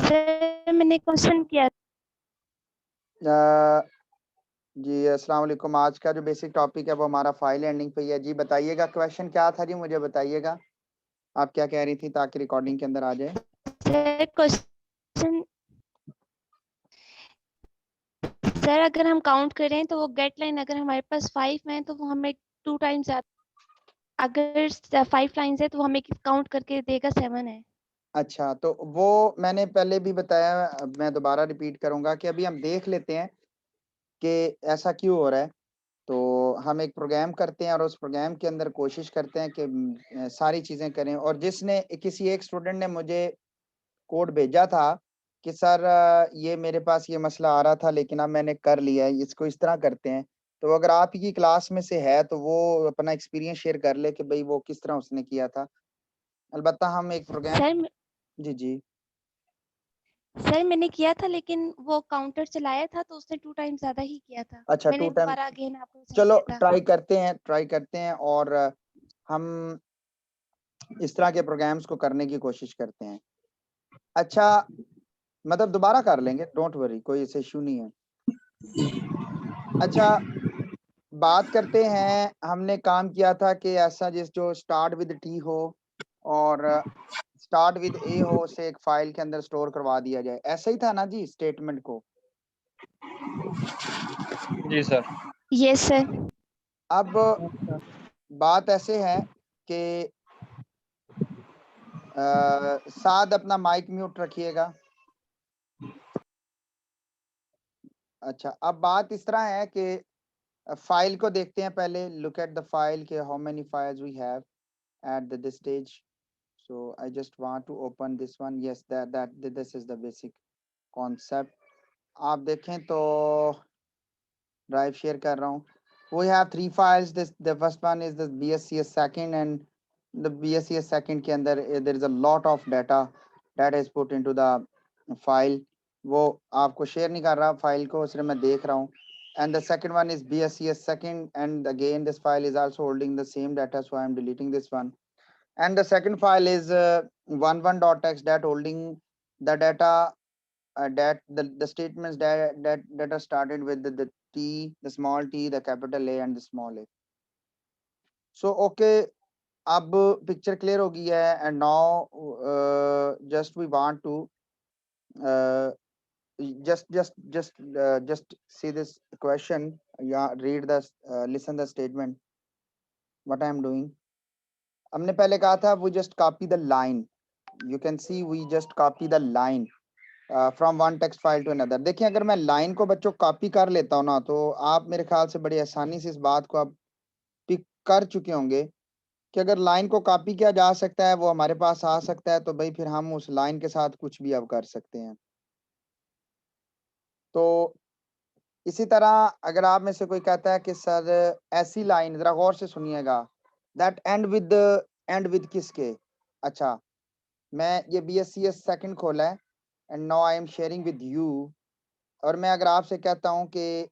Sir मैंने question किया। जी अस्सलाम वालेकुम। आज का जो बेसिक टॉपिक है वो हमारा फाइल एंडिंग पे ही है। जी बताइएगा क्वेश्चन क्या था जी, मुझे बताइएगा आप क्या कह रही थी ताकि रिकॉर्डिंग के अंदर आ जाए। सर क्वेश्चन, सर अगर हम काउंट करें तो वो गेट लाइन अगर हमारे पास 5 है तो वो हमें 2 टाइम्स, अगर 5 लाइन्स है तो वो हमें काउंट करके देगा 7 है। अच्छा, तो वो मैंने पहले भी बताया, अब मैं दोबारा रिपीट करूंगा कि अभी हम देख लेते हैं कि ऐसा क्यों हो रहा है। तो हम एक प्रोग्राम करते हैं और उस प्रोग्राम के अंदर कोशिश करते हैं कि सारी चीज़ें करें। और जिसने किसी एक स्टूडेंट ने मुझे कोड भेजा था कि सर ये मेरे पास ये मसला आ रहा था लेकिन अब मैंने कर लिया है, इसको इस तरह करते हैं। तो अगर आप ही की क्लास में से है तो वो अपना एक्सपीरियंस शेयर कर ले कि भाई वो किस तरह उसने किया था। अलबत्ता हम एक प्रोग्राम। सर जी जी। सर मैंने किया था लेकिन वो काउंटर चलाया था तो उसने 2 टाइम्स ज्यादा ही किया था। अच्छा, मैंने 2 टाइम। दोबारा अगेन आपको सेंड चलो किया था। ट्राई करते हैं और हम इस तरह के प्रोग्राम्स को करने की कोशिश करते हैं। अच्छा, मतलब दोबारा कर लेंगे, डोंट वरी, कोई ऐसा इशू नहीं है। अच्छा, बात करते हैं। हमने काम किया था कि ऐसा जो स्टार्ट विद टी हो और स्टार्ट विद ए हो, उसे एक फाइल के अंदर स्टोर करवा दिया जाए। ऐसा ही था ना जी स्टेटमेंट को। जी सर। Yes sir. अब बात ऐसे है कि साद अपना माइक म्यूट रखिएगा। अच्छा, अब बात इस तरह है कि फाइल को देखते हैं पहले। लुक एट द फाइल के how many files we have at this stage. So I just want to open this one. Yes, that this is the basic concept. आप देखें तो ड्राइव शेयर कर रहा हूँ। We have 3 files. This the first one is the BSCS second, and the BSCS second के अंदर there is a lot of data that is put into the file. वो आपको शेयर नहीं कर रहा फाइल को, सिर्फ मैं देख रहा हूँ। And the second one is BSCS second, and again this file is also holding the same data, so I am deleting this one. And the second file is 11.txt that holding the data, that the statements that are started with the T, the small t, the capital A and the small a. So okay, अब picture clear हो गई है। And now just we want to just see this question. Yeah, read the listen the statement what I am doing. हमने पहले कहा था we just copy the line. You can see we just copy the line from one text file to another. देखिए, अगर मैं line को बच्चों copy कर लेता हूँ ना, तो आप मेरे ख्याल से बड़ी आसानी से इस बात को आप पिक कर चुके होंगे कि अगर लाइन को कॉपी किया जा सकता है, वो हमारे पास आ सकता है, तो भाई फिर हम उस लाइन के साथ कुछ भी अब कर सकते हैं। तो इसी तरह अगर आप में से कोई कहता है कि सर ऐसी लाइन, जरा गौर से सुनिएगा, दैट एंड विद किसके। अच्छा, मैं ये BSCS सेकंड खोला है and now I am sharing with you. और मैं अगर आपसे कहता हूं कि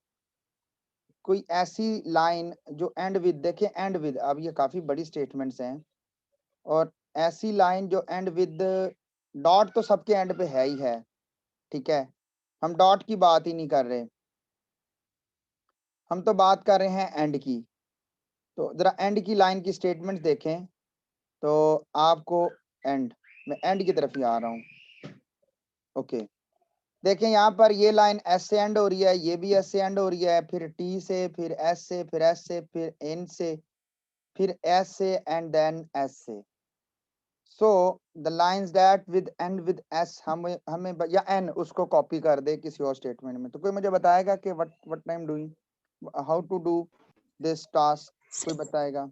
कोई ऐसी लाइन जो एंड विद, देखें एंड विद, अब ये काफी बड़ी स्टेटमेंट्स हैं, और ऐसी लाइन जो एंड विद, डॉट तो सबके एंड पे है ही है, ठीक है, हम डॉट की बात ही नहीं कर रहे, हम तो बात कर रहे हैं एंड की। तो जरा एंड की लाइन की स्टेटमेंट देखें तो आपको एंड, मैं एंड की तरफ ही आ रहा हूँ। ओके, देखें यहाँ पर ये लाइन एस से एंड हो रही है, ये भी एस से एंड हो रही है, फिर टी से, फिर एस से, फिर एस से, फिर एन से, फिर एस से एंड देन एस से। So the lines that with and with S, हमें या एन उसको कॉपी कर दे किसी और स्टेटमेंट में। तो कोई मुझे बताएगा कि what I am doing, how to do this task, कोई बताएगा?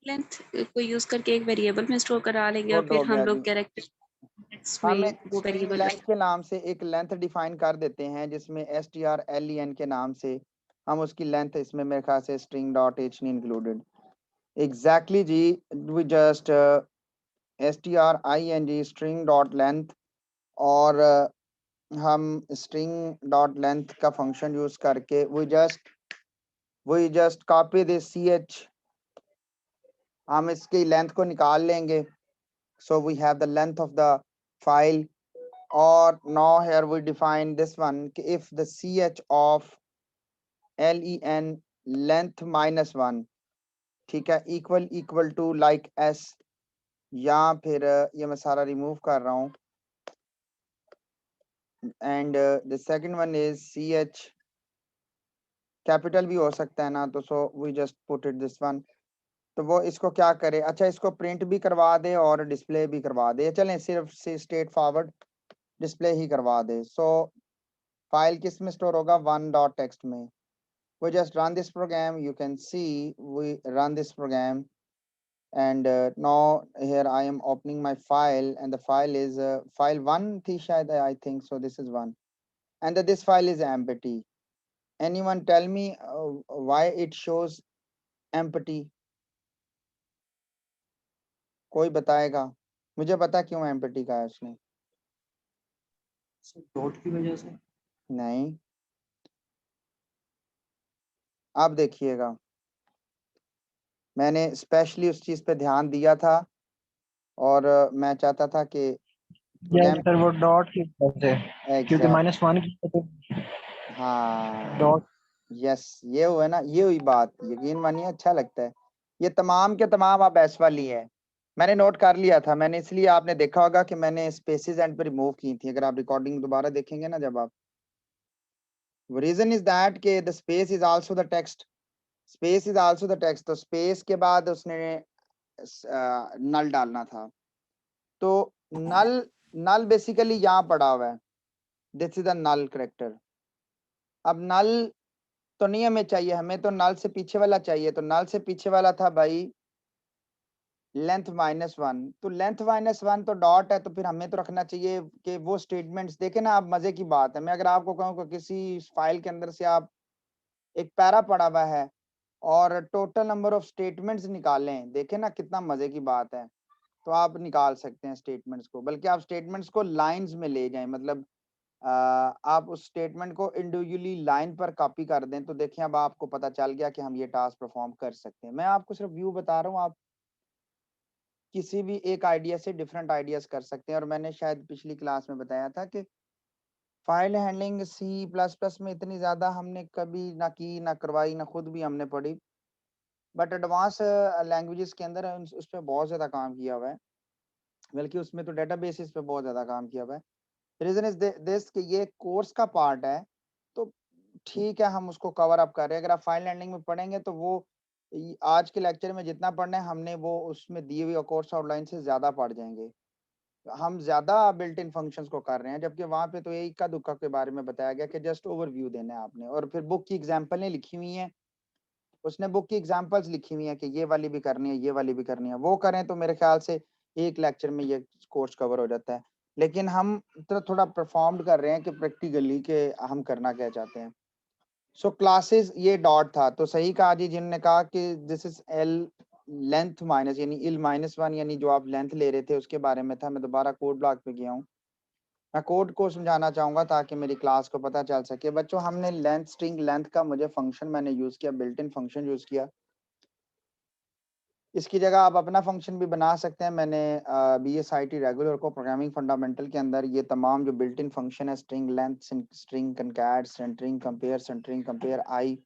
लेंथ को यूज करके एक वेरिएबल में स्टोर करा लेंगे और फिर हम लोग कैरेक्टर हम में एक वो स्ट्रिंग वेरिएबल लेंथ के नाम से एक लेंथ डिफाइन कर देते हैं, जिसमें strlen के नाम से हम उसकी लेंथ, इसमें मेरे ख्याल से string डॉट h नहीं इंक्लूडेड। एग्जैक्टली जी, we just string string dot length, और हम string डॉट लेंथ का फंक्शन यूज करके we just copy this ch, हम इसकी लेंथ को निकाल लेंगे। So we have the length of the file और now here we define this one कि if the ch of len length minus 1 ठीक है equal to like s, या फिर ये मैं सारा रिमूव कर रहा हूँ, and the second one is ch capital भी हो सकता है ना, तो so we just put it this one. तो वो इसको क्या करे, अच्छा इसको प्रिंट भी करवा दे और डिस्प्ले भी करवा दे, चलें सिर्फ से स्ट्रेट फॉरवर्ड डिस्प्ले ही करवा दे। सो फाइल किस में स्टोर होगा, वन डॉट टेक्स्ट में। we just run this program, you can see we run this program, and now here I am opening my file, and the file is file 1 thi shayad, I think so, this is 1, and this file is empty. Anyone tell me why it shows empty? कोई बताएगा? मुझे पता क्यों empty कहा है उसने। Dot की वजह से नहीं, आप देखिएगा, मैंने स्पेशली उस चीज पे ध्यान दिया था और मैं चाहता था कि यस सर, वो डॉट की वजह से, क्योंकि Exact- -1 की हाँ डॉट। यस, ये हुआ ना, ये हुई बात, यकीन मानिए अच्छा लगता है। ये तमाम के तमाम आप ऐस वाली है, मैंने नोट कर लिया था, मैंने इसलिए आपने देखा होगा कि मैंने स्पेसेस एंड पे रिमूव की थी। अगर आप रिकॉर्डिंग दोबारा देखेंगे ना, जब आप, रीजन इज दैट के the space is also the text, space is also the text, तो स्पेस के बाद उसने नल डालना था। तो नल नल बेसिकली यहाँ पड़ा हुआ है, this is the null character. अब नल तो नहीं हमें चाहिए, हमें तो नल से पीछे वाला चाहिए, तो नल से पीछे वाला था भाई लेंथ -1, तो लेंथ -1 तो डॉट है, तो फिर हमें तो रखना चाहिए कि वो स्टेटमेंट्स देखे ना। आप मजे की बात है, मैं अगर आपको कहूँ कि किसी फाइल के अंदर से आप एक पैरा पड़ा हुआ है और टोटल नंबर ऑफ स्टेटमेंट्स निकालें, देखे ना कितना मजे की बात है, तो आप निकाल सकते हैं स्टेटमेंट्स को, बल्कि आप स्टेटमेंट्स को लाइंस में ले जाएं, मतलब आप उस स्टेटमेंट को इंडिविजुअली लाइन पर कॉपी कर दें, तो देखें अब आपको पता चल गया कि हम ये टास्क परफॉर्म कर सकते हैं। मैं आपको सिर्फ व्यू बता रहा हूँ, आप किसी भी एक आइडिया से डिफरेंट आइडियाज कर सकते हैं। और मैंने शायद पिछली क्लास में बताया था कि फाइल हैंडलिंग C++ में इतनी ज़्यादा हमने कभी ना की, ना करवाई, ना खुद भी हमने पढ़ी, बट एडवांस लैंग्वेजेस के अंदर उस पर बहुत ज़्यादा काम किया हुआ है, बल्कि उसमें तो डेटाबेसिस पे बहुत ज़्यादा काम किया हुआ है। रीजन इज दिस कि ये कोर्स का पार्ट है, तो ठीक है हम उसको कवर अप कर रहे हैं। अगर आप फाइल हैंडलिंग में पढ़ेंगे तो वो आज के लेक्चर में जितना पढ़ना है हमने, वो उसमें दी हुई कोर्स आउटलाइन से ज्यादा पढ़ जाएंगे। हम ज्यादा बिल्ट इन फंक्शंस को कर रहे हैं, जबकि वहां पे तो एक का दुक्का के बारे में बताया गया कि जस्ट ओवरव्यू देना है आपने, और फिर बुक की एग्जांपलें लिखी हुई हैं, उसने बुक की एग्जांपल्स लिखी हुई हैं कि ये वाली भी करनी है, ये वाली भी करनी है, वो करें तो मेरे ख्याल से एक लेक्चर में ये कोर्स कवर हो जाता है। लेकिन हम तो थोड़ा परफॉर्म कर रहे हैं कि प्रैक्टिकली के हम करना क्या चाहते हैं। सो क्लासेस ये डॉट था, तो सही कहा जी जिन्होंने कहा कि this is L length minus, यानी इल -1, यानी जो आप लेंथ ले रहे थे उसके बारे में था। मैं दोबारा कोड ब्लॉक पे गया हूँ, मैं कोड को समझाना चाहूंगा ताकि मेरी क्लास को पता चल सके। बच्चों हमने लेंथ, स्ट्रिंग लेंथ का मुझे फंक्शन मैंने यूज किया, बिल्ट इन फंक्शन यूज किया, इसकी जगह आप अपना फंक्शन भी बना सकते हैं। मैंने BSIT रेगुलर को प्रोग्रामिंग फंडामेंटल के अंदर ये तमाम जो बिल्ट इन फंक्शन है, string length, string concat, string compare I,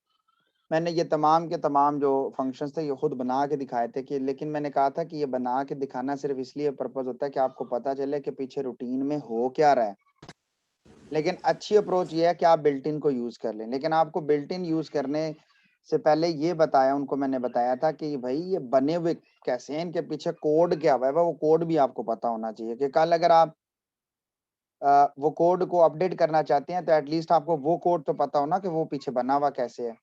मैंने ये तमाम के तमाम जो फंक्शंस थे ये खुद बना के दिखाए थे कि, लेकिन मैंने कहा था कि ये बना के दिखाना सिर्फ इसलिए पर्पस होता है कि आपको पता चले कि पीछे रूटीन में हो क्या रहा है। लेकिन अच्छी अप्रोच ये है कि आप बिल्ट इन को यूज कर लें, लेकिन आपको बिल्ट इन यूज करने से पहले ये बताया, उनको मैंने बताया था कि भाई ये बने हुए कैसे हैं, इनके पीछे कोड क्या हुआ है, वो कोड भी आपको पता होना चाहिए कि कल अगर आप वो कोड को अपडेट करना चाहते हैं तो एटलीस्ट आपको वो कोड तो पता हो ना कि वो पीछे बना हुआ कैसे है।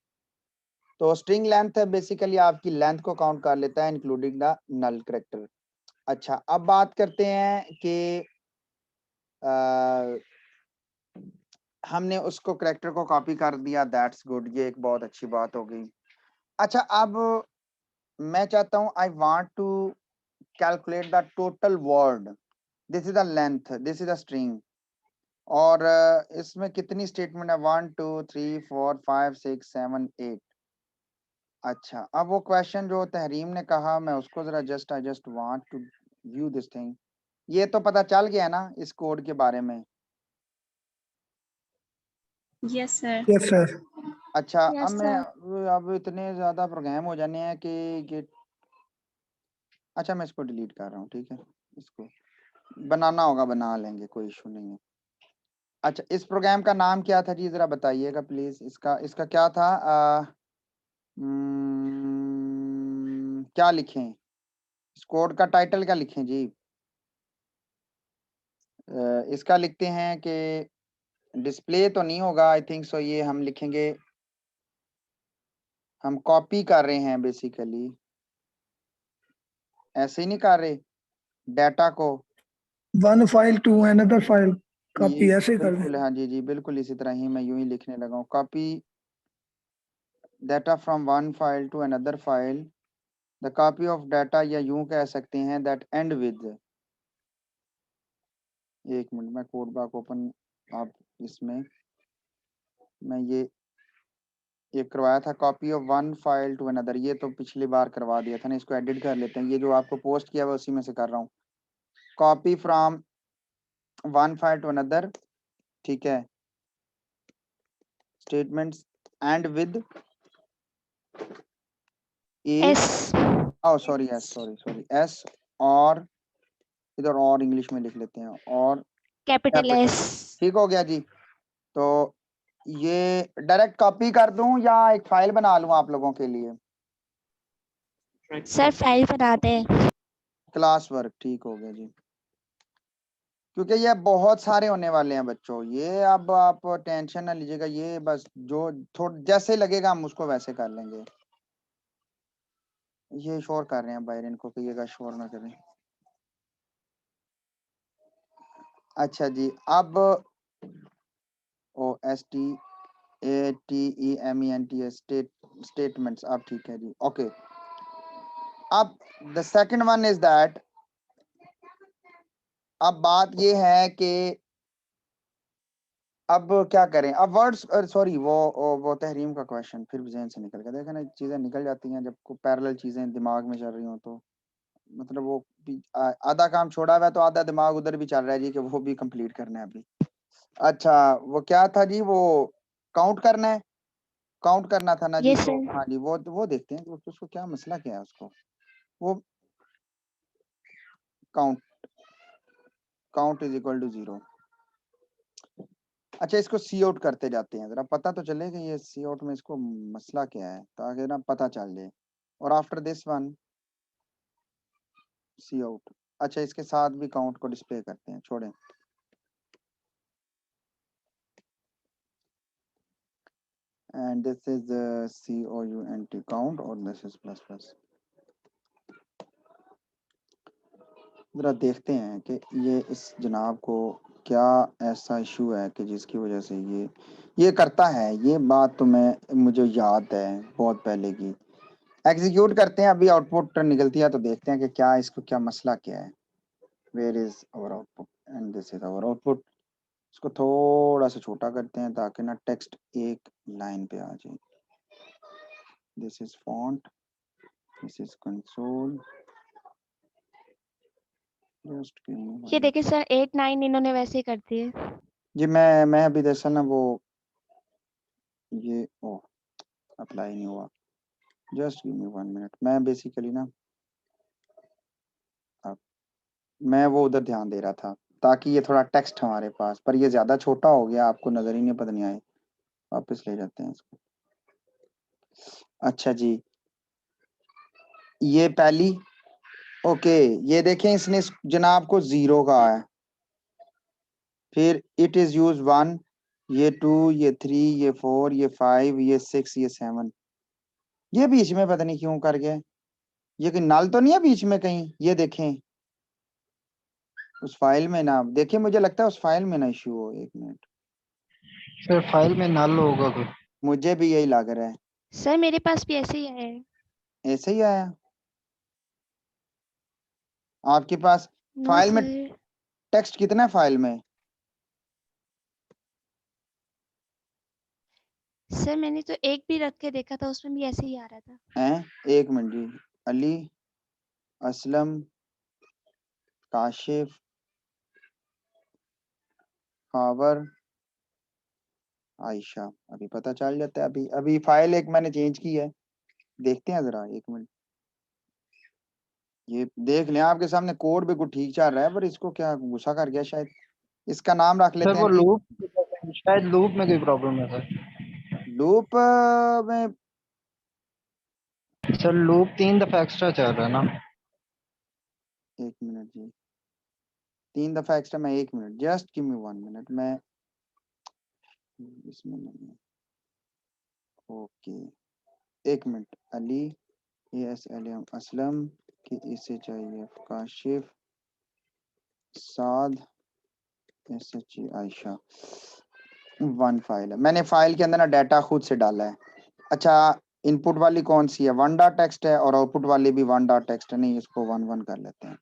तो स्ट्रिंग लेंथ है बेसिकली आपकी लेंथ को काउंट कर लेता है इंक्लूडिंग द नल करेक्टर। अच्छा अब बात करते हैं कि हमने उसको करेक्टर को कॉपी कर दिया, दैट्स गुड, ये एक बहुत अच्छी बात हो गई। अच्छा अब मैं चाहता हूं I want to calculate the total word, this is the length, this is the string, और इसमें कितनी स्टेटमेंट है, 1 2 3 4 5 6 7 8। अच्छा अब वो क्वेश्चन जो तहरीम ने कहा, मैं उसको जरा I just want to view this thing. ये तो पता चल गया ना इस कोड के बारे में। Yes sir. Yes sir. अच्छा Yes, अब मैं sir. अब इतने ज्यादा प्रोग्राम हो जाने हैं कि गिट, अच्छा मैं इसको डिलीट कर रहा हूँ, ठीक है, इसको बनाना होगा बना लेंगे, कोई इशू नहीं है। अच्छा इस प्रोग्राम का नाम क्या था जी, जरा बताइएगा प्लीज। इसका इसका क्या था, क्या लिखें, इस कोड का टाइटल क्या लिखें जी? इसका लिखते हैं कि डिस्प्ले तो नहीं होगा, आई थिंक सो, ये हम लिखेंगे, हम कॉपी कर रहे हैं बेसिकली, ऐसे ही नहीं कर रहे डाटा को, one file to another file, copy ये ऐसे कर दें। बिल्कुल, हाँ जी जी बिल्कुल इसी तरह ही मैं यूं ही लिखने लगा हूँ, copy data from one file to another file, the copy of data, या यूं कह सकते हैं दैट एंड विद, एक मिनट मैं कोड ब्लॉक ओपन, आप इसमें मैं ये करवाया था, copy of one file to another, ये तो पिछली बार करवा दिया था ना, इसको एडिट कर लेते हैं, ये जो आपको पोस्ट किया हुआ उसी में से कर रहा हूँ, copy from one file to another, ठीक है, statements end with S. Oh sorry S, sorry S, और इधर और इंग्लिश में लिख लेते हैं, और Capital कैपिटल, S. ठीक हो गया जी। तो ये डायरेक्ट कॉपी कर दूं या एक फाइल बना लूं आप लोगों के लिए? सर फाइल बनाते हैं। क्लास वर्क, ठीक हो गया जी, क्योंकि ये बहुत सारे होने वाले हैं बच्चों, ये अब आप टेंशन ना लीजिएगा, ये बस जो थोड़ा जैसे लगेगा हम उसको वैसे कर लेंगे। ये शोर कर रहे हैं बाहर, इनको कहिएगा शोर ना करें। अच्छा जी, अब STATEMENT स्टेटमेंट्स, अब ठीक है जी, ओके। अब the second one is that, अब बात ये है कि अब क्या करें, अब वर्ड्स, सॉरी वो तहरीम का क्वेश्चन फिर जहन से निकल गया, देखा ना चीजें निकल जाती हैं जब को पैरेलल चीजें दिमाग में चल रही हो, तो मतलब वो आधा काम छोड़ा हुआ है तो आधा दिमाग उधर भी चल रहा है जी, कि वो भी कंप्लीट करना है अभी। अच्छा वो क्या था जी, वो काउंट करना है, काउंट करना था ना जी, Yes, तो sir. हाँ जी वो देखते हैं कि उसको क्या मसला क्या है उसको, वो count, count is equal to 0। अच्छा इसको सी आउट करते जाते हैं, जरा पता तो चले कि ये सी आउट में इसको मसला क्या है, ताकि ना पता चल जाए। और after this one cout, अच्छा इसके साथ भी काउंट को डिस्प्ले करते हैं, छोड़ें। And this is COUNT count, और दिस इज प्लस प्लस। जरा देखते हैं कि ये इस जनाब को क्या ऐसा इशू है कि जिसकी वजह से ये करता है, ये बात तो मुझे याद है बहुत पहले की। एग्जीक्यूट करते हैं, अभी आउटपुट निकलती है तो देखते हैं कि क्या इसको क्या मसला क्या है। Where is our output, and this is our output. इसको थोड़ा सा छोटा करते हैं ताकि ना टेक्स्ट एक लाइन पे आ जाए। This is font, this is console, just ये देखिए सर 8 9 इन्होंने वैसे ही कर दिए। जी। मैं अभी दरअसल ना वो ये अप्लाई नहीं हुआ, जस्ट गिव मी 1 मिनट। मैं बेसिकली ना अब मैं वो उधर ध्यान दे रहा था ताकि ये थोड़ा टेक्स्ट हमारे पास, पर ये ज्यादा छोटा हो गया, आपको नजर ही नहीं, पता नहीं आए, वापस ले जाते हैं इसको। अच्छा जी, ये पहली, ओके, ये देखें इसने जनाब को 0 कहा है, फिर इट इज यूज 1, ये 2, ये 3, ये 4, ये 5, ये 6, ये 7, ये बीच में पता नहीं क्यों कर गया, ये कहीं नल तो नहीं है बीच में कहीं, ये देखें उस फाइल में ना, देखिए मुझे लगता है उस फाइल में ना इश्यू हो, एक मिनट, सर फाइल में नल होगा कोई। मुझे भी यही लग रहा है, सर मेरे पास भी ऐसे ही है। ऐसे ही आया आपके पास? नो फाइल में सर। टेक्स्ट कितना है फाइल में? सर मैंने तो एक भी रख के देखा था, उसमें भी ऐसे ही आ रहा था। हैं, एक मिनट जी, अली, असलम, काशिफ, खावर आयशा, अभी पता चल जाता है। अभी अभी फाइल एक मैंने चेंज की है, देखते हैं जरा, एक मिनट। ये देख लें, आपके सामने कोड भी कुछ ठीक चल रहा है, पर इसको क्या गुस्सा कर गया शायद। इसका नाम रख सर लेते वो हैं जी। लूप, शायद लूप में कोई प्रॉब्लम है सर। लूप में सर लूप 3 दफा एक्स्ट्रा चल रहा है ना। एक मिनट जी, 3 दफा एक्स्ट्रा में, एक minute, just give me 1 minute. मैं इसमें नहीं है, ओके, एक मिनट। अली ASLM असलम कि इसे चाहिए काशिफ साद SHE आयशा। 1 फाइल है, मैंने फाइल के अंदर ना डाटा खुद से डाला है। अच्छा, इनपुट वाली कौन सी है? 1 डॉट टेक्स्ट है, और आउटपुट वाली भी 1 डॉट टेक्स्ट है। नहीं, इसको 1 कर लेते हैं।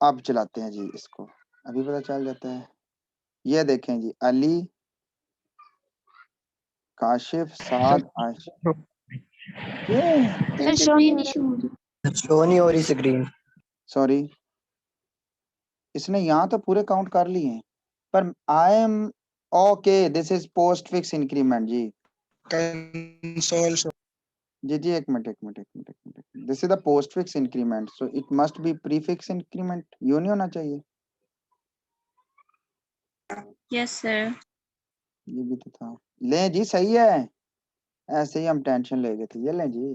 अब चलाते हैं जी इसको, अभी पता चल जाता है। ये देखें जी, अली काशिफ साद आयशा के सर शो नहीं हो रहा। शो नहीं हो रही स्क्रीन। सॉरी, इसने यहाँ तो पूरे काउंट कर लिए हैं, पर I am okay. This is postfix increment जी। Console show. जी, एक मिनट, एक मिनट, एक मिनट, एक मिनट। This is the postfix increment, so it must be prefix increment. यूं नहीं होना चाहिए? Yes sir. ये भी तो था। ले जी, सही है, ऐसे ही हम टेंशन ले गए थे। ये ले जी,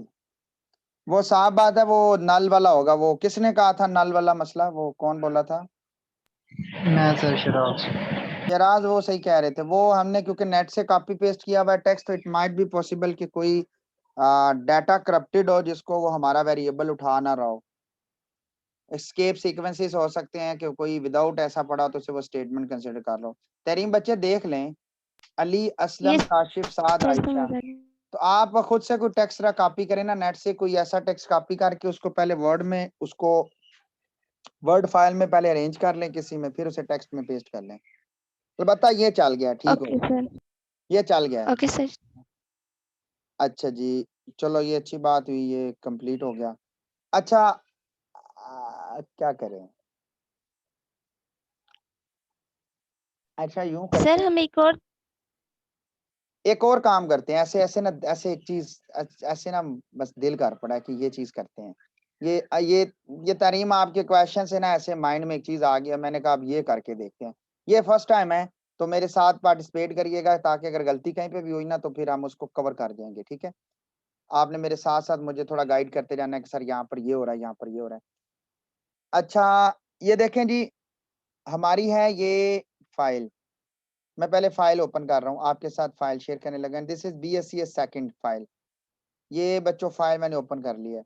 वो साफ बात है, वो नल वाला होगा। वो किसने कहा था नल वाला मसला? वो कौन बोला था? मैं सर शराब। याराज वो सही कह रहे थे। वो हमने क्योंकि नेट से कॉपी पेस्ट किया हुआ टेक्स्ट, तो इट माइट बी पॉसिबल कि कोई डाटा करप्टेड हो, जिसको वो हमारा वेरिएबल उठा ना रहा हो। एस्केप सीक्वेंसेस हो सकते हैं कि कोई विदाउट ऐसा पड़ा तो उसे वो स्टेटमेंट कंसिडर कर लो। तरीम बच्चे देख लें, अली असलम Yes, काशिफ साद सर आयशा। समझ आ गया। तो आप खुद से कोई टेक्स्ट कॉपी करें ना नेट से, कोई ऐसा टेक्स्ट कॉपी करके उसको पहले वर्ड में, उसको वर्ड फाइल में पहले अरेंज कर लें किसी में, फिर उसे टेक्स्ट में पेस्ट कर लें। तो बता, ये चल गया, ठीक ओके हो, सर। ये चल गया है। Okay sir. अच्छा जी, चलो ये अच्छी बात हुई, ये कंप्लीट हो गया। अच्छा, क्या करें? अच्छा, यूं करते सर हैं, हम एक और काम करते हैं। ऐसे ऐसे ना, ऐसे एक चीज, ऐसे ना, बस दिल कर पड़ा है कि ये चीज करते हैं। ये तरीम आपके क्वेश्चन से ना ऐसे माइंड में एक चीज आ गया, मैंने कहा अब ये करके देखते हैं। ये फर्स्ट टाइम है, तो मेरे साथ पार्टिसिपेट करिएगा, ताकि अगर गलती कहीं पे भी हुई ना, तो फिर हम उसको कवर कर जाएंगे, ठीक है? आपने मेरे साथ साथ मुझे थोड़ा गाइड करते जाना है कि सर यहाँ पर ये हो रहा है, यहाँ पर ये हो रहा है। अच्छा, ये देखें जी, हमारी है ये फाइल। मैं पहले फाइल ओपन कर रहा हूँ, आपके साथ फाइल शेयर करने लगा। This is BSCS second file. ये बच्चों फाइल मैंने ओपन कर लिया है।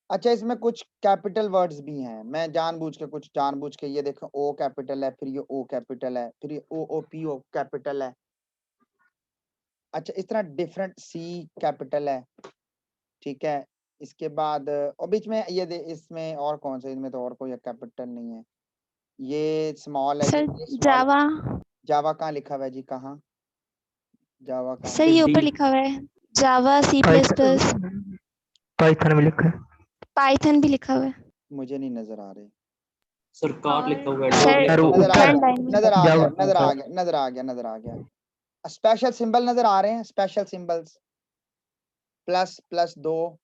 अच्छा, इसमें कुछ कैपिटल वर्ड्स भी हैं, मैं जानबूझ के ये देखो, O कैपिटल है, फिर ये O कैपिटल है, फिर ये OOPO कैपिटल है। अच्छा, इस तरह डिफरेंट C कैपिटल है, ठीक है? इसके बाद और बीच में इसमें और कौन सा, इनमें तो और कोई कैपिटल नहीं है। ये स्मॉल है जी, सर ये स्मॉल। जावा। जावा कहाँ लिखा हुआ है जी? कहाँ जावा कहाँ सर है? ये ऊपर लिखा हुआ है जावा C++। पाइथन में लिखा है। पाइथन भी लिखा हुआ है। मुझे नहीं नजर आ रहे। सर कार्ड लिखा हुआ है, सर डॉग लिखा हुआ है। नजर आ फ्रंट गया, लाइन में। नजर आ गया, जावा नजर आ गया, नजर आ गया, नजर आ गया। स्पेशल सिंबल नजर आ रहे हैं, special symbols, plus plus 2,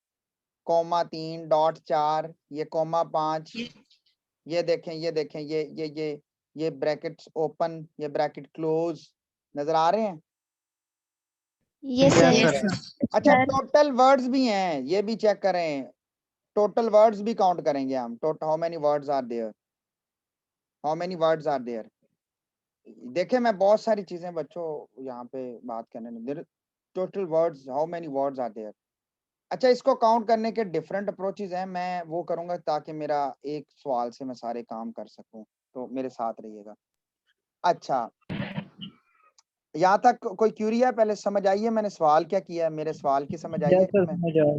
comma 3, dot 4, ये कॉमा 5, ये देखें, ये देखें, ये ब्रैकेट्स ओपन, ये ब्रैकेट क्लोज, नजर आ रहे हैं? ये सर। Yes sir. अच्छा, सर टोटल वर्ड्स भी हैं, ये भी चेक करें। टोटल वर्ड्स भी काउंट करेंगे हम। Total how many words are there, how many words are there. देखें, मैं बहुत सारी चीजें बच्चों यहाँ पे बात करने में, total words, how many words are there. अच्छा, इसको काउंट करने के डिफरेंट अप्रोचेस हैं, मैं वो करूंगा ताकि मेरा एक सवाल से मैं सारे काम कर सकूं, तो मेरे साथ रहिएगा। अच्छा, यहाँ तक कोई क्यूरी है? पहले समझ आइए मैंने सवाल क्या किया है, मेरे सवाल की समझ आइए यस सर मैं। समझ आया।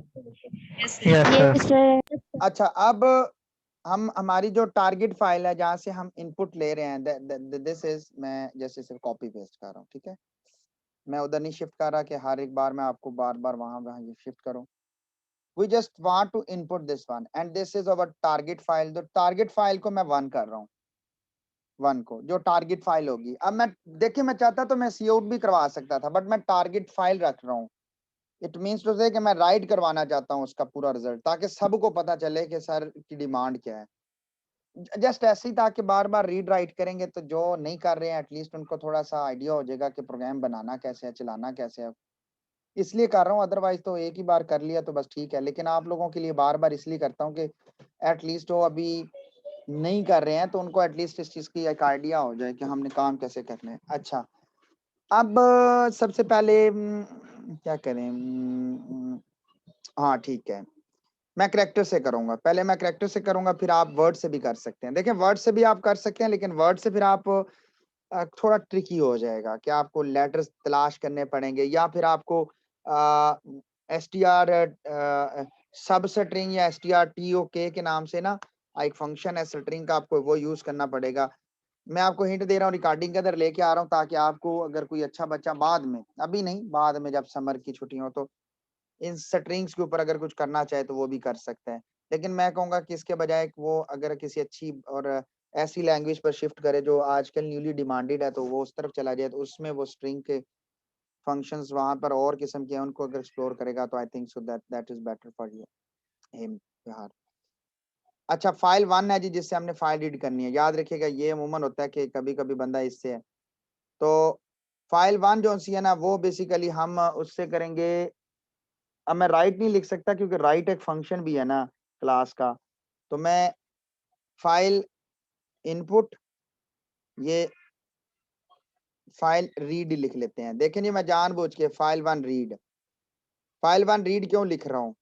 यस यस ये सर। सर। अच्छा, अब हम हमारी जो टारगेट फाइल है जहाँ से हम इनपुट ले रहे हैं, दिस इज, मैं जैसे सिर्फ कॉपी पेस्ट कर रहा हूँ, ठीक है? मैं उधर नहीं शिफ्ट कर रहा कि हर एक बार मैं आपको बार बार वहां ये शिफ्ट करूँ। We just want to input this one and this is our target file। तो target file को मैं 1 कर रहा हूँ, 1 को, जो टारगेट फाइल होगी। अब मैं देखिए, मैं चाहता तो मैं सी आउट भी करवा सकता था, बट मैं टारगेट फाइल रख रहा हूँ। इट मीन्स टू से कि मैं राइट करवाना चाहता हूँ उसका पूरा रिजल्ट, ताकि सबको पता चले कि सर की डिमांड क्या है। जस्ट ऐसे ही, ताकि बार बार रीड राइट करेंगे तो जो नहीं कर रहे हैं एटलीस्ट उनको थोड़ा सा आइडिया हो जाएगा कि प्रोग्राम बनाना कैसे है, चलाना कैसे है। इसलिए कर रहा हूँ, अदरवाइज तो एक ही बार कर लिया तो बस ठीक है, लेकिन आप लोगों के लिए बार बार इसलिए करता हूँ कि एटलीस्ट वो अभी नहीं कर रहे हैं तो उनको एटलीस्ट इस चीज की एक आइडिया हो जाए कि हमने काम कैसे करना है। अच्छा, अब सबसे पहले क्या करें, हाँ ठीक है, मैं करेक्टर से करूंगा। पहले मैं करेक्टर से करूंगा, फिर आप वर्ड से भी कर सकते हैं। देखिए, वर्ड से भी आप कर सकते हैं, लेकिन वर्ड से फिर आप थोड़ा ट्रिकी हो जाएगा कि आपको लेटर्स तलाश करने पड़ेंगे, या फिर आपको str सब स्ट्रिंग या strtok के नाम से ना एक फंक्शन है स्ट्रिंग का, आपको वो यूज करना पड़ेगा। मैं आपको हिंट दे रहा हूँ, रिकॉर्डिंग के अंदर लेके आ रहा हूँ, ताकि आपको अगर कोई अच्छा बच्चा बाद में, अभी नहीं, बाद में जब समर की छुट्टी हो तो इन स्ट्रिंग्स के ऊपर अगर कुछ करना चाहे तो वो भी कर सकता है। लेकिन मैं कहूंगा कि इसके बजाय वो अगर किसी अच्छी और ऐसी लैंग्वेज पर शिफ्ट करे जो आजकल न्यूली डिमांडेड है, तो वो उस तरफ चला जाए, तो उसमें वो स्ट्रिंग के फंक्शंस वहां पर और किस्म के हैं, उनको अगर एक्सप्लोर करेगा तो I think so that is better for you him यार। अच्छा, फाइल 1 है जी, जिससे हमने फाइल रीड करनी है। याद रखिएगा, ये अमूमन होता है कि कभी कभी बंदा इससे है, तो फाइल 1 जो सी है ना, वो बेसिकली हम उससे करेंगे। अब मैं राइट नहीं लिख सकता क्योंकि राइट एक फंक्शन भी है ना क्लास का, तो मैं फाइल इनपुट, ये फाइल रीड लिख लेते हैं। देखें जी, मैं जानबूझ के फाइल 1 रीड, फाइल 1 रीड क्यों लिख रहा हूँ?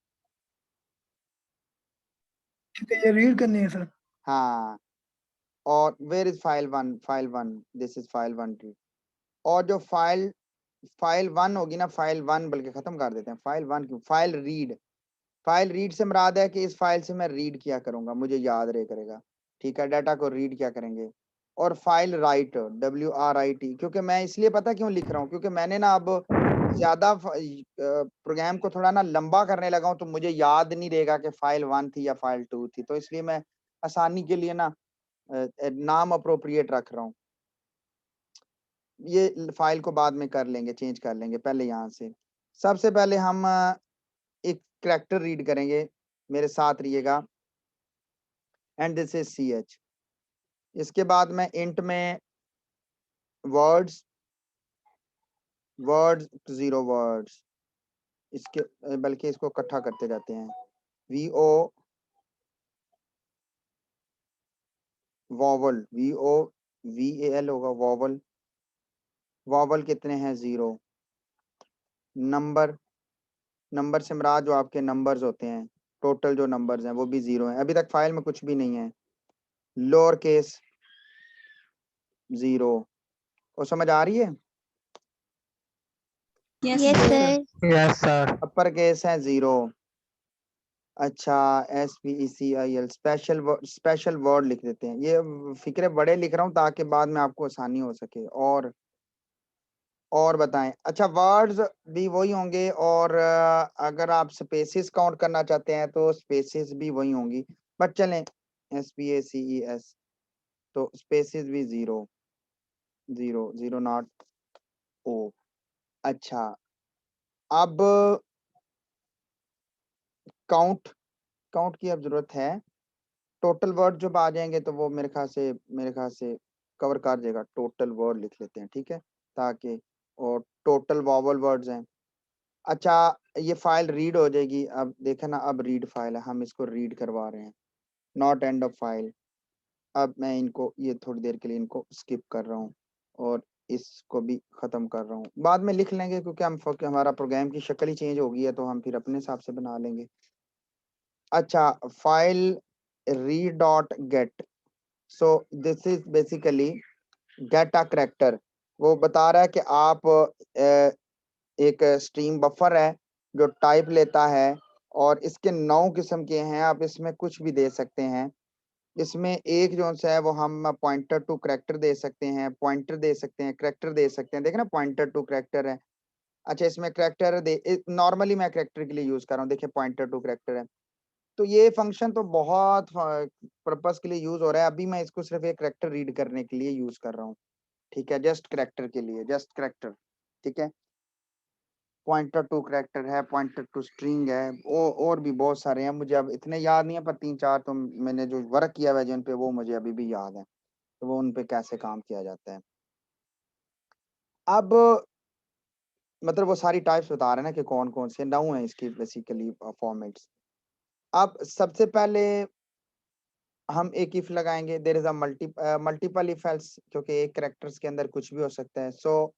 ठीक है, ये रीड करनी है सर। हाँ, और where is file 1, file 1, this is file 1 read. और जो फाइल 1 होगी ना, फाइल 1 बल्कि खत्म कर देते हैं, फाइल 1 क्यों, फाइल रीड। फाइल रीड से मुराद है कि इस फाइल से मैं रीड किया करूंगा, मुझे याद रहे करेगा, ठीक है, डाटा को रीड क्या करेंगे। और फाइल राइट, WRIT, क्योंकि मैं इसलिए पता क्यों लिख रहा हूँ, क्योंकि मैंने ना अब ज्यादा प्रोग्राम को थोड़ा ना लंबा करने लगा हूँ, तो मुझे याद नहीं रहेगा कि फाइल 1 थी या फाइल 2 थी, तो इसलिए मैं आसानी के लिए ना नाम अप्रोप्रिएट रख रहा हूँ। ये फाइल को बाद में कर लेंगे, चेंज कर लेंगे, पहले यहाँ से सबसे पहले हम एक कैरेक्टर रीड करेंगे, मेरे साथ रहिएगा, एंड दिस इज CH। इसके बाद मैं इंट में वर्ड्स 0 वर्ड्स, इसके बल्कि इसको इकट्ठा करते जाते हैं, VO वॉवल, VOVAL होगा वॉवल। वॉवल कितने हैं? 0। नंबर से मुराद जो आपके नंबर्स होते हैं, टोटल जो नंबर्स हैं वो भी 0 हैं। अभी तक फाइल में कुछ भी नहीं है। लोअर केस 0, वो समझ आ रही है? Yes yes sir. Sir. Yes sir. Upper case है 0। अच्छा, SPECIL, स्पेशल वर्ड लिख देते हैं। ये फिक्रे बड़े लिख रहा हूँ ताकि बाद में आपको आसानी हो सके। और बताएं। अच्छा, वर्ड्स भी वही होंगे, और अगर आप स्पेसेस काउंट करना चाहते हैं तो स्पेसेस भी वही होंगी, बट चलें SPACES, तो स्पेसेस भी 0 0 0 नॉट O। अच्छा, अब काउंट की अब जरूरत है। टोटल वर्ड जब आ जाएंगे तो वो मेरे ख्याल से कवर कर देगा। टोटल वर्ड लिख लेते हैं, ठीक है, ताकि, और टोटल वॉवल वर्ड्स हैं। अच्छा, ये फाइल रीड हो जाएगी। अब देखें ना, अब रीड फाइल है, हम इसको रीड करवा रहे हैं, नॉट एंड ऑफ फाइल। अब मैं इनको ये थोड़ी देर के लिए इनको स्किप कर रहा हूँ और इसको भी खत्म कर रहा हूँ, बाद में लिख लेंगे क्योंकि हमारा प्रोग्राम की शक्ल ही चेंज हो गई है, तो हम फिर अपने हिसाब से बना लेंगे। अच्छा, file read.get, so this is basically get a character. वो बता रहा है कि आप एक स्ट्रीम बफर है जो टाइप लेता है, और इसके 9 किस्म के हैं, आप इसमें कुछ भी दे सकते हैं। इसमें एक जो है वो हम पॉइंटर टू करेक्टर दे सकते हैं, पॉइंटर दे सकते हैं, करेक्टर दे सकते हैं। देखें ना, पॉइंटर टू करेक्टर है। अच्छा, इसमें करेक्टर नॉर्मली मैं करेक्टर के लिए यूज कर रहा हूँ, देखिए पॉइंटर टू करेक्टर है। तो ये फंक्शन तो बहुत पर्पस के लिए यूज हो रहा है। अभी मैं इसको सिर्फ एक करैक्टर रीड करने के लिए यूज कर रहा हूँ, ठीक है, जस्ट करैक्टर के लिए, जस्ट करैक्टर, ठीक है। पॉइंटर टू करैक्टर है, पॉइंटर टू स्ट्रिंग है, और भी बहुत सारे हैं, मुझे अब इतने याद नहीं है, पर 3-4 तो मैंने जो वर्क किया हुआ है जिन पे, वो मुझे अभी भी याद है, तो वो उन पे कैसे काम किया जाता है। अब मतलब वो सारी टाइप्स बता रहे हैं ना कि कौन कौन से 9 है इसकी बेसिकली फॉर्मेट्स। अब सबसे पहले हम एक इफ लगाएंगे, there is a multiple if else, क्योंकि एक कैरेक्टर्स के अंदर कुछ भी हो सकता है। सो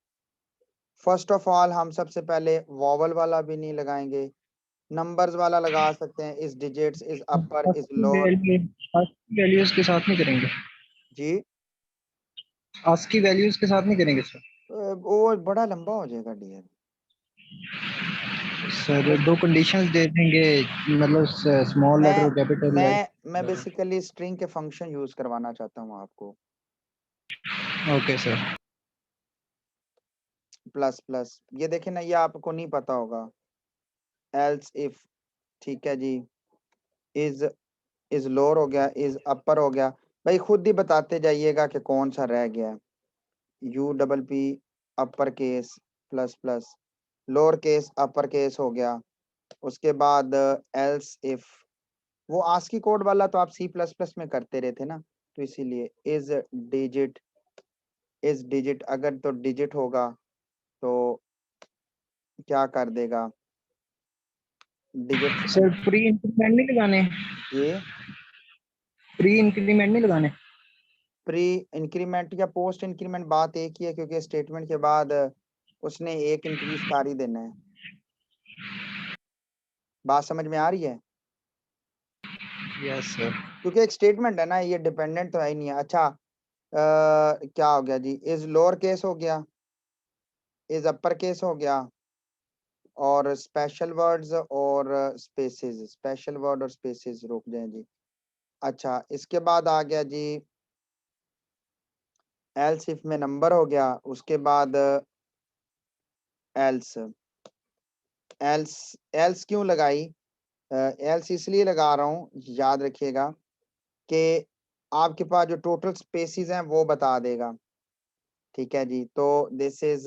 फर्स्ट ऑफ ऑल हम सबसे पहले वॉवल वाला भी नहीं लगाएंगे, नंबर्स वाला लगा सकते हैं, is digits, is upper, is lower. ASCII values के साथ नहीं करेंगे, जी ASCII वैल्यूज के साथ नहीं करेंगे सर। वो बड़ा लंबा हो जाएगा डियर। सर 2 कंडीशंस दे देंगे, मतलब स्मॉल लेटर मैं और कैपिटल मैं बेसिकली स्ट्रिंग के फंक्शन यूज करवाना चाहता हूँ आपको, ओके सर। प्लस प्लस, ये देखें ना, ये आपको नहीं पता होगा, एल्स इफ, ठीक है जी, इज लोअर हो गया, इज अपर हो गया, भाई खुद ही बताते जाइएगा कि कौन सा रह गया है। U double P upper case plus plus, lower case upper case हो गया। उसके बाद एल्स इफ, वो आस्की कोड वाला तो आप सी प्लस प्लस में करते रहे थे ना, तो इसीलिए इज डिजिट अगर तो डिजिट होगा तो क्या कर देगा, डिजिट। सर प्री इंक्रीमेंट नहीं लगाने, ये प्री इंक्रीमेंट नहीं लगाने। प्री इंक्रीमेंट या पोस्ट इंक्रीमेंट बात एक ही है, क्योंकि स्टेटमेंट के बाद उसने एक इंक्रीज कर ही देना है। बात समझ में आ रही है? Yes sir. क्योंकि एक स्टेटमेंट है ना, ये डिपेंडेंट तो है ही नहीं है। अच्छा क्या हो गया जी, इज लोअर केस हो गया, इज अपर केस हो गया, और स्पेशल वर्ड्स और स्पेसेस, स्पेशल वर्ड और स्पेसेस रुक जाएं जी। अच्छा इसके बाद आ गया जी एल्स इफ में नंबर हो गया, उसके बाद एल्स, एल्स क्यों लगाई, एल्स इसलिए लगा रहा हूँ, याद रखिएगा कि आपके पास जो टोटल स्पेसिस हैं वो बता देगा, ठीक है जी। तो दिस इज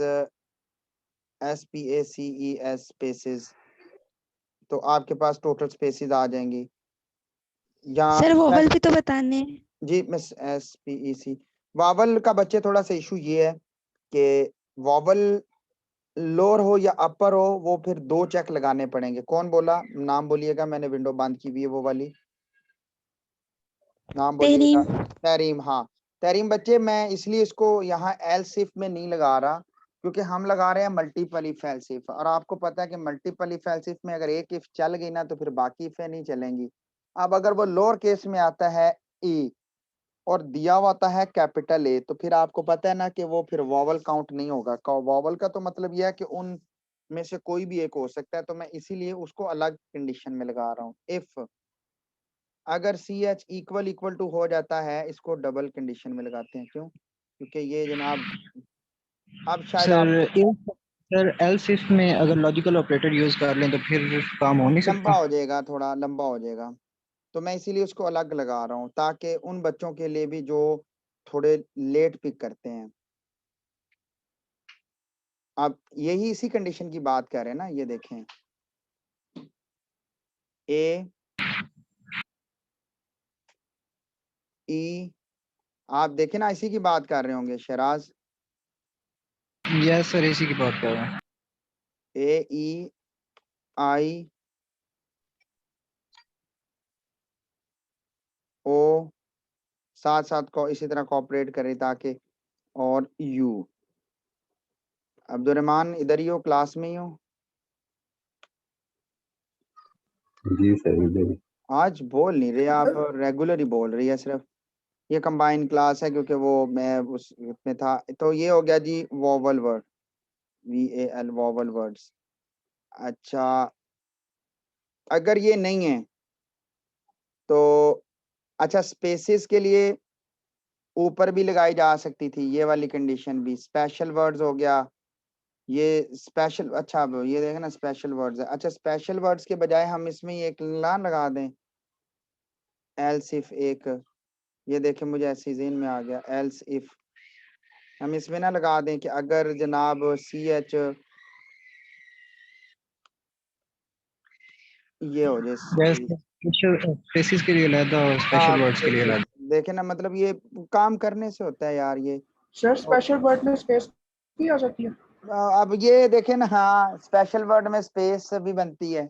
SPACES स्पेसिस, तो आपके पास टोटल स्पेसिस आ जाएंगी। या सर वोवल भी तो बताने हैं। जी मिस SPEC, वावल का बच्चे थोड़ा सा इशू ये है कि वावल लोअर हो या अपर हो, वो फिर 2 चेक लगाने पड़ेंगे। कौन बोला, नाम बोलिएगा, मैंने विंडो बंद की हुई है वो वाली, नाम बोलिएगा। तेरीम। तहरीम, हाँ तहरीम बच्चे, मैं इसलिए इसको यहाँ एल्स इफ में नहीं लगा रहा, क्योंकि हम लगा रहे हैं मल्टीपल इफ एल्स इफ, और आपको पता है कि मल्टीपल इफ एल्स इफ में अगर एक इफ चल गई ना, तो फिर बाकी इफे नहीं चलेंगी। अब अगर वो लोअर केस में आता है ई और दिया हुआ आता है कैपिटल ए, तो फिर आपको पता है ना कि वो फिर वॉवल काउंट नहीं होगा। वॉवल का तो मतलब यह है कि उन में से कोई भी एक हो सकता है, तो मैं इसीलिए उसको अलग कंडीशन में लगा रहा हूँ। इफ अगर CH इक्वल इक्वल टू हो जाता है, इसको डबल कंडीशन में लगाते हैं। क्यों? क्योंकि ये जनाब, अब शायद आप, सर एल्स इफ में अगर लॉजिकल ऑपरेटर यूज कर लें तो फिर काम हो नहीं लंबा सकता। हो जाएगा, थोड़ा लंबा हो जाएगा, तो मैं इसीलिए उसको अलग लगा रहा हूँ, ताकि उन बच्चों के लिए भी जो थोड़े लेट पिक करते हैं। आप यही इसी कंडीशन की बात कर रहे हैं ना, ये देखें ए ई, आप देखें ना, इसी की बात कर रहे होंगे शहराज। यस सर, इसी की बात कर रहे हैं। AEIO साथ साथ को इसी तरह कॉपरेट करे, ताकि, और यू। अब्दुलरहमान इधर ही हो, क्लास में ही हो? जी सर, इधर आज बोल नहीं रहे आप, रेगुलर ही बोल रही है सिर्फ। ये कंबाइन क्लास है, क्योंकि वो मैं उसमें था। तो ये हो गया जी vowel word, VAL vowel words. अच्छा अगर ये नहीं है तो, अच्छा स्पेसिस के लिए ऊपर भी लगाई जा सकती थी ये वाली कंडीशन भी। स्पेशल वर्ड्स हो गया, ये स्पेशल, अच्छा अब ये देखें ना स्पेशल वर्ड्स है। अच्छा स्पेशल वर्ड्स के बजाय हम इसमें एक लाइन लगा दें, एल्स इफ एक, ये देखें मुझे ऐसे ज़हन में आ गया, एल्स इफ हम इसमें ना लगा दें कि अगर जनाब CH ये हो जाए स्पेसिस के लिए अलग और स्पेशल वर्ड्स के लिए अलग। देखे ना, मतलब ये काम करने से होता है यार ये। सर स्पेशल वर्ड में स्पेस भी आ सकती है। अब ये देखे ना, हाँ स्पेशल वर्ड में स्पेस भी बनती है।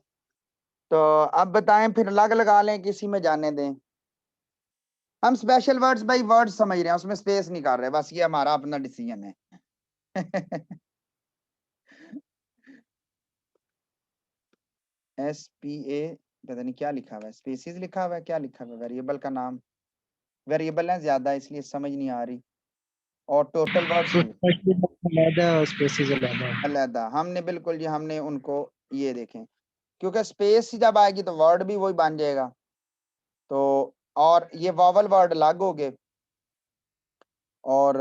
तो अब बताएं फिर अलग लगा लें, किसी में जाने दें। हम स्पेशल वर्ड्स बाई वर्ड समझ रहे हैं, उसमें स्पेस नहीं कर रहे, बस ये हमारा अपना डिसीजन है। SPA पता नहीं क्या लिखा हुआ है, स्पेसिस लिखा हुआ है, क्या लिखा हुआ है, वेरिएबल का नाम, वेरिएबल है ज्यादा इसलिए समझ नहीं आ रही। और टोटल वर्ड्स स्पेसिस अलग, हमने बिल्कुल जी, हमने उनको ये देखें, क्योंकि स्पेस जब आएगी तो वर्ड भी वही बन जाएगा। तो और ये वॉवल वर्ड अलग हो गए, और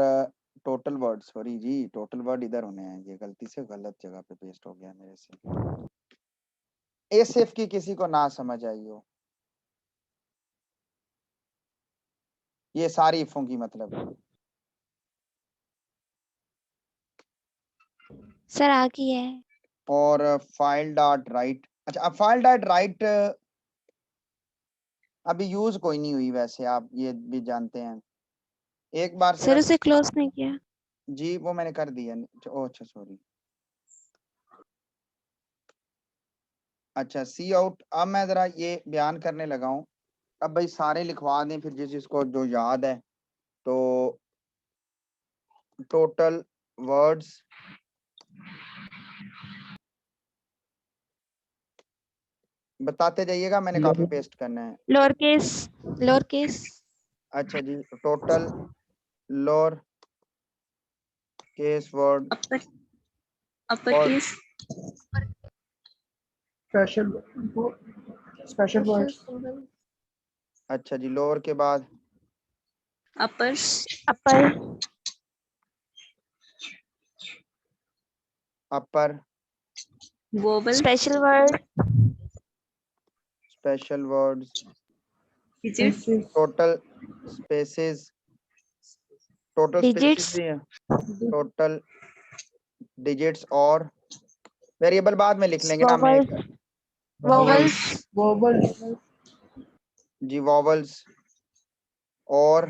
टोटल वर्ड, सॉरी जी टोटल वर्ड इधर होने हैं, ये गलती से गलत जगह पे पेस्ट हो गया मेरे से। एसिफ की किसी को ना समझ आई हो, ये सारी इफों की मतलब। सर आ गई है। और फाइल डॉट राइट, अच्छा अब फाइल डॉट राइट अभी यूज कोई नहीं हुई वैसे, आप ये भी जानते हैं। एक बार सर सिर्फ उसे क्लोज नहीं किया। जी वो मैंने कर दिया। ओ अच्छा सॉरी। अच्छा सी आउट, अब मैं जरा ये बयान करने लगा हूँ। अब भाई सारे लिखवा दें फिर जिस जिसको जो याद है। तो टोटल वर्ड्स बताते जाइएगा, मैंने कॉपी पेस्ट करना है। Lower case, lower case. अच्छा जी, total lower case word upper और केस, स्पेशल वर्ड्स। अच्छा जी, लोअर के बाद upper, upper, upper, vowel, special word, special words, digit, total spaces, total spaces digits, भी है, टोटल डिजिट्स, और वेरिएबल बाद में लिख लेंगे ना हम एक। Vowels, vowels. जी वॉवल्स और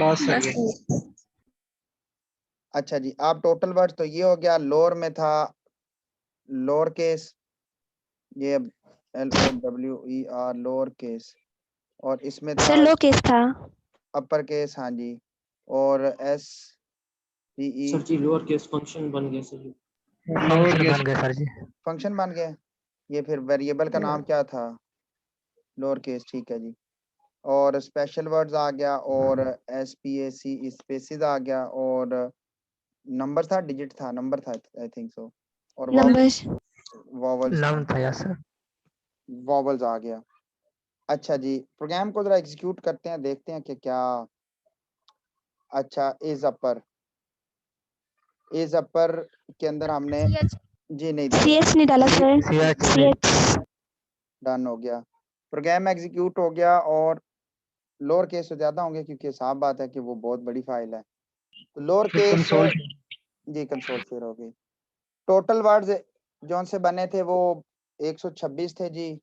बस। अच्छा जी, आप टोटल वर्ड तो ये हो गया। लोअर में था लोअर केस, ये LOWER लोअर केस, और इसमें था सर लो केस था। अपर केस, हाँ जी, और SPE सर जी लोअर केस फंक्शन बन गया सर जी। फंक्शन बन गया। ये फिर वेरिएबल का नाम क्या था? लोअर केस, ठीक है जी। और स्पेशल वर्ड्स आ गया, और SPAC स्पेसिस आ गया, और नंबर था, डिजिट था, नंबर था आई थिंक सो, और नंबर्स, वॉवल्स था सर, वॉवल्स आ गया। अच्छा जी, प्रोग्राम को जरा एग्जीक्यूट करते हैं, देखते हैं कि क्या। अच्छा इज अपर, इज अपर के अंदर हमने जी नहीं दिया, CH नहीं डाला सर, CH। डन हो गया, प्रोग्राम एग्जीक्यूट हो गया। और लोअर केस तो ज्यादा होंगे क्योंकि साफ बात है कि वो बहुत बड़ी फाइल है। तो लोअर केस जी कंसोल शेयर हो गई। टोटल वर्ड्स जो से बने थे वो 126 थे जी।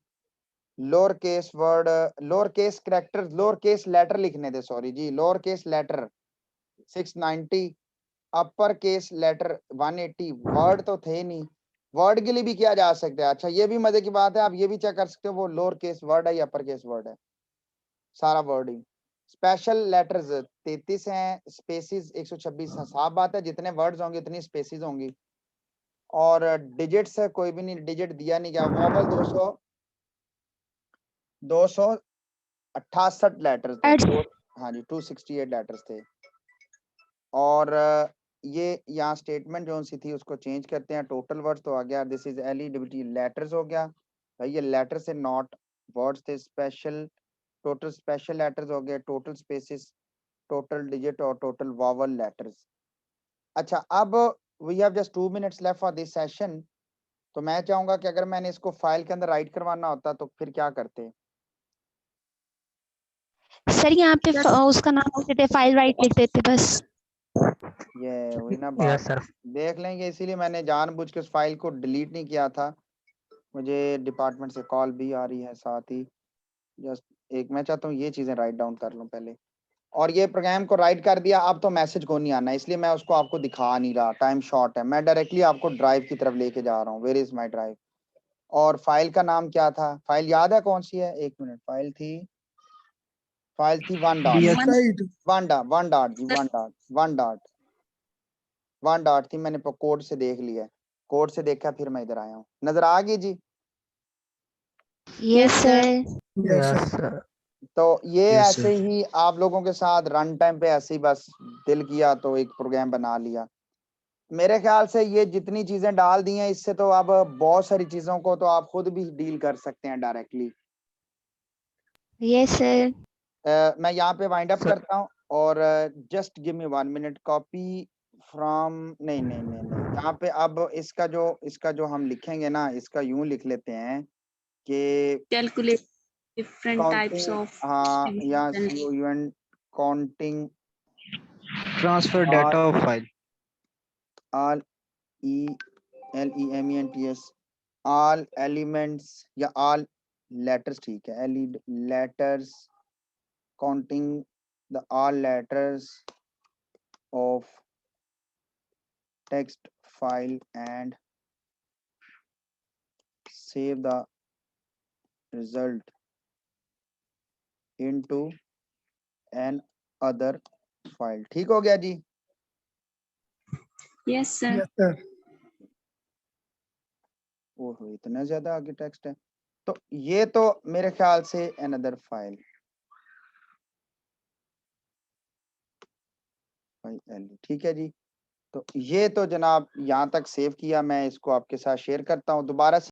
Lower case word, lower case character, lower case letter लिखने थे, सॉरी जी, lower case letter 690, upper case letter 180। Word तो थे नहीं, वर्ड के लिए भी किया जा सकता है। अच्छा ये भी मजे की बात है, आप ये भी चेक कर सकते हो वो लोअर केस वर्ड है या अपर केस वर्ड है, सारा वर्डिंग। स्पेशल लेटर्स 33 हैं, स्पेसिस 126 है। साफ बात है जितने वर्ड्स होंगे उतनी स्पेसिस होंगी। और डिजिट्स है, कोई भी नहीं डिजिट दिया नहीं गया। वॉवल 268 लेटर्स थे। हाँ जी 268 लेटर्स थे। और ये यहाँ स्टेटमेंट जो सी थी उसको चेंज करते हैं। टोटल वर्ड्स तो आ गया, दिस इज LEWT लेटर्स हो गया भाई, ये लेटर से नॉट वर्ड्स थे। स्पेशल, टोटल स्पेशल लेटर्स हो गए, टोटल स्पेसिस, टोटल डिजिट और टोटल वॉवल लेटर्स। अच्छा अब we have just 2 minutes left for this session. तो मैं चाहूंगा कि अगर मैंने इसको फाइल के अंदर राइट करवाना होता तो फिर क्या करते? सर यहाँ पे उसका नाम लिख देते, फाइल राइट लिख देते बस। ये वही ना बात, यस सर। देख लेंगे, इसीलिए मैंने जानबूझ के उस फाइल को डिलीट नहीं किया था। मुझे डिपार्टमेंट से कॉल भी आ रही है साथ ही, जस्ट एक मैं चाहता हूँ ये चीजें राइट डाउन कर लूँ पहले। और ये प्रोग्राम को राइट कर दिया, अब तो मैसेज को नहीं आना, इसलिए मैं उसको आपको दिखा नहीं रहा, टाइम शॉर्ट है। मैं डायरेक्टली आपको ड्राइव की तरफ लेके जा रहा हूँ। Where is my drive? और फाइल का नाम क्या था? फाइल याद है कौन सी है? एक मिनट, फाइल थी one dot, one dot G, one dot थी। मैंने कोड से देख लिया, कोड से देखा, फिर मैं इधर आया हूँ। नजर आ गई जी? Yes sir. Yes sir. तो ये Yes, ऐसे ही आप लोगों के साथ रन टाइम पे ऐसे ही बस दिल किया तो एक प्रोग्राम बना लिया। मेरे ख्याल से ये जितनी चीजें डाल दी हैं, इससे तो अब बहुत सारी चीजों को तो आप खुद भी डील कर सकते हैं डायरेक्टली। Yes sir. मैं यहाँ पे वाइंड अप Sir. करता हूँ और just give me 1 minute. Copy from, नहीं नहीं नहीं नहीं, यहाँ पे अब इसका जो हम लिखेंगे ना, इसका यूं लिख लेते हैं कि calculate different types counting, of हाँ, या COUN counting Transfer data of file. all elements, all elements या all letters, ठीक है, letters, counting the all letters of text file and save the result into an other file। ठीक हो गया जी? Yes sir. Yes, sir. ओहो, इतना ज्यादा आगे टेक्स्ट है। तो ये तो मेरे ख्याल से another file, ठीक है जी। तो ये तो जनाब यहाँ तक सेव किया, मैं इसको आपके साथ शेयर करता हूँ दोबारा से।